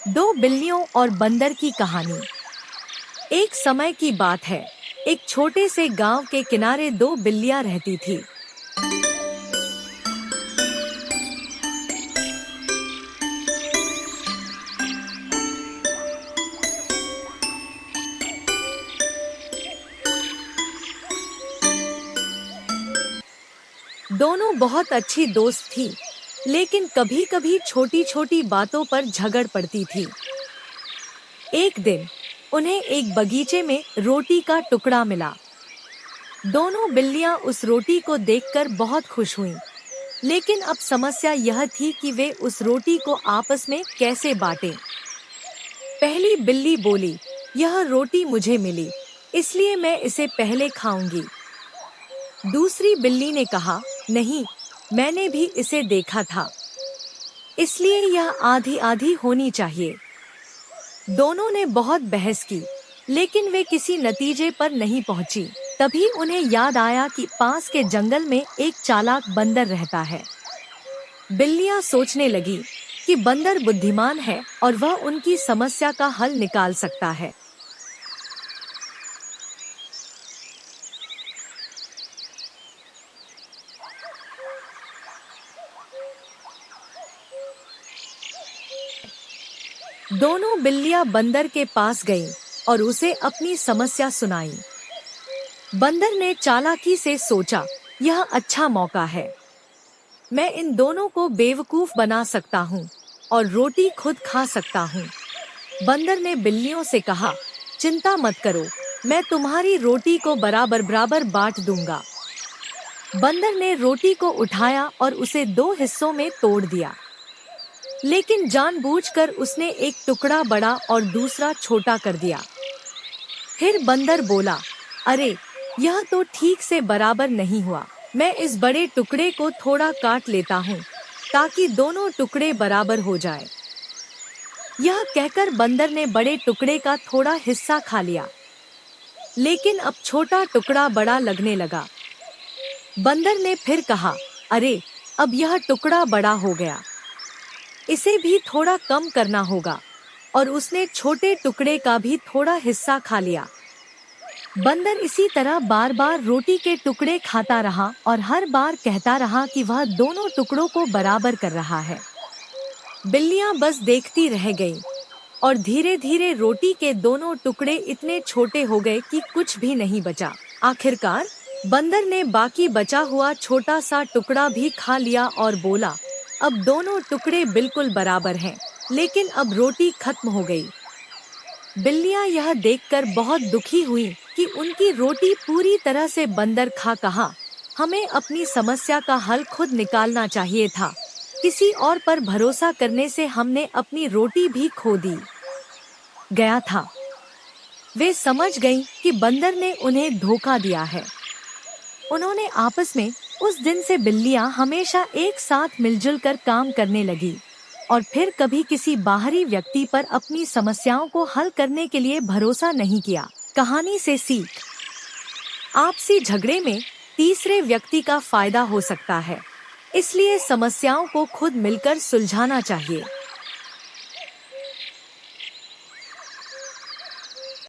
दो बिल्लियों और बंदर की कहानी। एक समय की बात है। एक छोटे से गांव के किनारे दो बिल्लियां रहती थी। दोनों बहुत अच्छी दोस्त थी, लेकिन कभी-कभी छोटी-छोटी बातों पर झगड़ पड़ती थी। एक दिन उन्हें एक बगीचे में रोटी का टुकड़ा मिला। दोनों बिल्लियां उस रोटी को देखकर बहुत खुश हुईं। लेकिन अब समस्या यह थी कि वे उस रोटी को आपस में कैसे बांटें। पहली बिल्ली बोली, यह रोटी मुझे मिली, इसलिए मैं इसे पहले खाऊंगी। दूसरी बिल्ली ने कहा, नहीं, मैंने भी इसे देखा था, इसलिए यह आधी आधी होनी चाहिए। दोनों ने बहुत बहस की, लेकिन वे किसी नतीजे पर नहीं पहुंची। तभी उन्हें याद आया कि पास के जंगल में एक चालाक बंदर रहता है। बिल्लियां सोचने लगी कि बंदर बुद्धिमान है और वह उनकी समस्या का हल निकाल सकता है। दोनों बिल्लियां बंदर के पास गईं और उसे अपनी समस्या सुनाई। बंदर ने चालाकी से सोचा, यह अच्छा मौका है, मैं इन दोनों को बेवकूफ बना सकता हूँ और रोटी खुद खा सकता हूँ। बंदर ने बिल्लियों से कहा, चिंता मत करो, मैं तुम्हारी रोटी को बराबर बराबर बांट दूंगा। बंदर ने रोटी को उठाया और उसे दो हिस्सों में तोड़ दिया, लेकिन जानबूझकर उसने एक टुकड़ा बड़ा और दूसरा छोटा कर दिया। फिर बंदर बोला, अरे, यह तो ठीक से बराबर नहीं हुआ, मैं इस बड़े टुकड़े को थोड़ा काट लेता हूँ ताकि दोनों टुकड़े बराबर हो जाए। यह कहकर बंदर ने बड़े टुकड़े का थोड़ा हिस्सा खा लिया, लेकिन अब छोटा टुकड़ा बड़ा लगने लगा। बंदर ने फिर कहा, अरे, अब यह टुकड़ा बड़ा हो गया, इसे भी थोड़ा कम करना होगा, और उसने छोटे टुकड़े का भी थोड़ा हिस्सा खा लिया। बंदर इसी तरह बार बार रोटी के टुकड़े खाता रहा और हर बार कहता रहा कि वह दोनों टुकड़ों को बराबर कर रहा है। बिल्लियां बस देखती रह गईं, और धीरे धीरे रोटी के दोनों टुकड़े इतने छोटे हो गए कि कुछ भी नहीं बचा। आखिरकार बंदर ने बाकी बचा हुआ छोटा सा टुकड़ा भी खा लिया और बोला, अब दोनों टुकड़े बिल्कुल बराबर हैं, लेकिन अब रोटी खत्म हो गई। बिल्लियां यह देखकर बहुत दुखी हुई कि उनकी रोटी पूरी तरह से बंदर खा। कहा, हमें अपनी समस्या का हल खुद निकालना चाहिए था, किसी और पर भरोसा करने से हमने अपनी रोटी भी खो दी गया था। वे समझ गईं कि बंदर ने उन्हें धोखा दिया है। उन्होंने आपस में उस दिन से बिल्लियां हमेशा एक साथ मिलजुल कर काम करने लगी और फिर कभी किसी बाहरी व्यक्ति पर अपनी समस्याओं को हल करने के लिए भरोसा नहीं किया। कहानी से सीख, आपसी झगड़े में तीसरे व्यक्ति का फायदा हो सकता है, इसलिए समस्याओं को खुद मिलकर सुलझाना चाहिए।